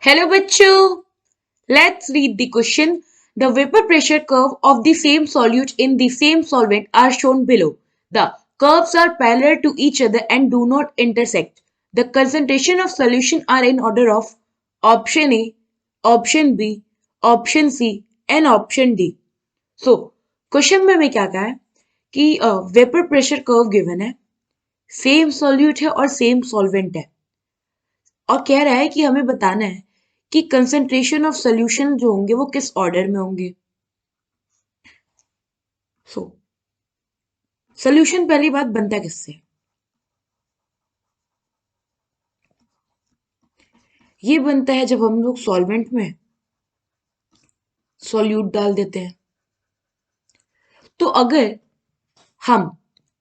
Hello bachcho, let's read the question. The vapor pressure curve of the same solute in the same solvent are shown below. The curves are parallel to each other and do not intersect. The concentration of solution are in order of option A, option B, option C and option D. So question में हमें क्या कहा है कि vapour pressure curve given है, same solute है और same solvent है और कह रहा है कि हमें बताना है कि कंसंट्रेशन ऑफ सॉल्यूशन जो होंगे वो किस ऑर्डर में होंगे। सो सॉल्यूशन पहली बात बनता किससे? ये बनता है जब हम लोग सॉल्वेंट में सॉल्यूट डाल देते हैं। तो अगर हम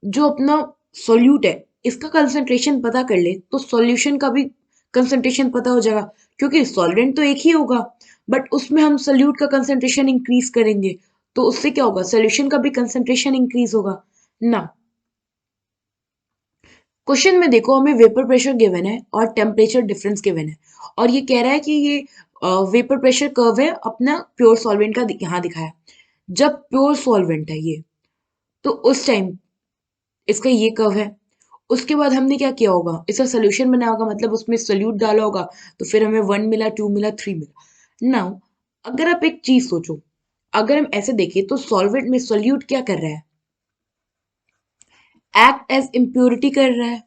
जो अपना सॉल्यूट है इसका कंसंट्रेशन पता कर ले तो सॉल्यूशन का भी कंसंट्रेशन पता हो जाएगा, क्योंकि सॉल्वेंट तो एक ही होगा बट उसमें हम सॉल्यूट का कंसंट्रेशन इंक्रीज करेंगे तो उससे क्या होगा, सॉल्यूशन का भी कंसंट्रेशन इंक्रीज होगा ना। क्वेश्चन में देखो हमें वेपर प्रेशर गिवन है और टेम्परेचर डिफरेंस गिवन है और ये कह रहा है कि ये वेपर प्रेशर कर्व है अपना प्योर सॉल्वेंट का यहाँ दिखाया। जब प्योर सॉल्वेंट है ये तो उस टाइम इसका ये कर्व है। उसके बाद हमने क्या किया होगा, इसका सोल्यूशन बनाया होगा, मतलब उसमें सोल्यूट डाला होगा तो फिर हमें 1 मिला, 2 मिला, 3 मिला। नाउ अगर आप एक चीज सोचो, अगर हम ऐसे देखें तो सॉल्वेंट में सोल्यूट क्या कर रहा है, एक्ट एज इम्प्योरिटी कर रहा है।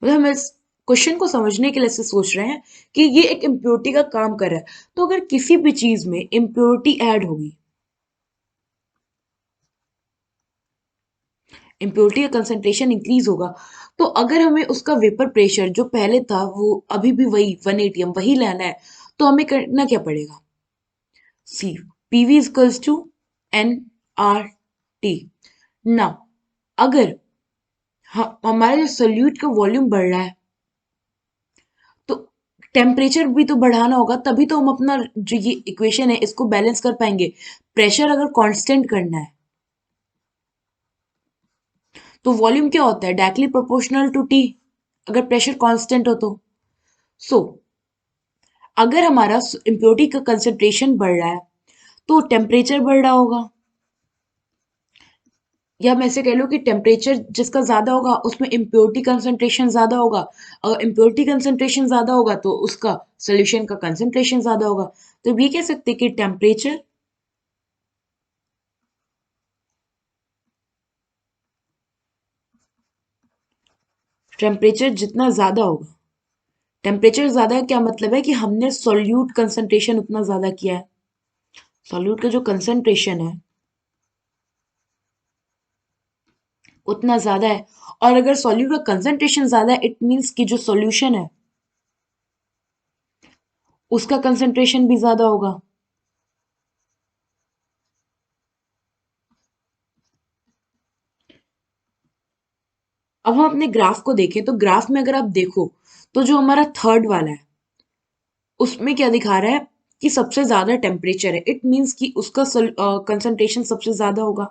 मतलब हम इस क्वेश्चन को समझने के लिए ऐसे सोच रहे हैं कि ये एक इम्प्योरिटी का काम कर रहा है। तो अगर किसी भी चीज में इम्प्योरिटी ऐड होगी, इम्प्योरिटी का कंसंट्रेशन इंक्रीज होगा, तो अगर हमें उसका वेपर प्रेशर जो पहले था वो अभी भी वही 180 हम वही लेना है तो हमें करना क्या पड़ेगा, C PV equals to N R T. ना अगर हमारा जो सोल्यूट का वॉल्यूम बढ़ रहा है तो टेम्परेचर भी तो बढ़ाना होगा, तभी तो हम अपना जो ये इक्वेशन है इसको बैलेंस कर पाएंगे। प्रेशर अगर कांस्टेंट करना है तो वॉल्यूम क्या होता है, डायरेक्टली प्रोपोर्शनल टू टी, अगर प्रेशर कांस्टेंट हो तो। सो अगर हमारा इम्प्योरिटी का कंसंट्रेशन बढ़ रहा है तो टेम्परेचर बढ़ रहा होगा, या मैं ऐसे कह लूँ कि टेम्परेचर जिसका ज्यादा होगा उसमें इम्प्योरिटी कंसंट्रेशन ज्यादा होगा। अगर इम्प्योरिटी कंसंट्रेशन ज्यादा होगा तो उसका सोल्यूशन का कंसंट्रेशन ज्यादा होगा। तो ये कह सकते हैं कि टेम्परेचर जितना ज्यादा होगा, टेम्परेचर ज्यादा क्या मतलब है कि हमने सोल्यूट कंसंट्रेशन उतना ज्यादा किया है। सोल्यूट का जो कंसंट्रेशन है उतना ज्यादा है, और अगर सॉल्यूट का कंसंट्रेशन ज्यादा है इट मीन्स कि जो सॉल्यूशन है उसका कंसंट्रेशन भी ज्यादा होगा। अब हम अपने ग्राफ को देखें तो ग्राफ में अगर आप देखो तो जो हमारा थर्ड वाला है उसमें क्या दिखा रहा है कि सबसे ज्यादा टेम्परेचर है, इट मीन्स कि उसका कंसंट्रेशन सबसे ज्यादा होगा।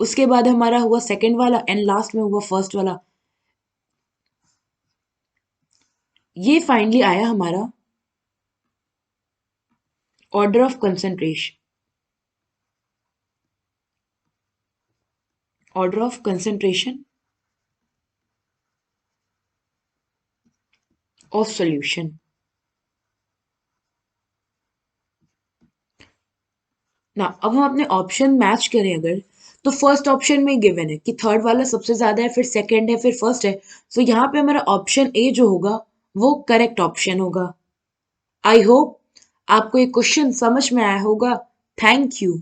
उसके बाद हमारा हुआ सेकंड वाला एंड लास्ट में हुआ फर्स्ट वाला। ये फाइनली आया हमारा order of concentration, order of concentration of solution. ना अब हम अपने ऑप्शन मैच करें अगर, तो फर्स्ट ऑप्शन में गिवन है कि थर्ड वाला सबसे ज्यादा है, फिर सेकंड है, फिर फर्स्ट है। सो यहाँ पे हमारा ऑप्शन ए जो होगा वो करेक्ट ऑप्शन होगा। आई होप आपको ये क्वेश्चन समझ में आया होगा। Thank you.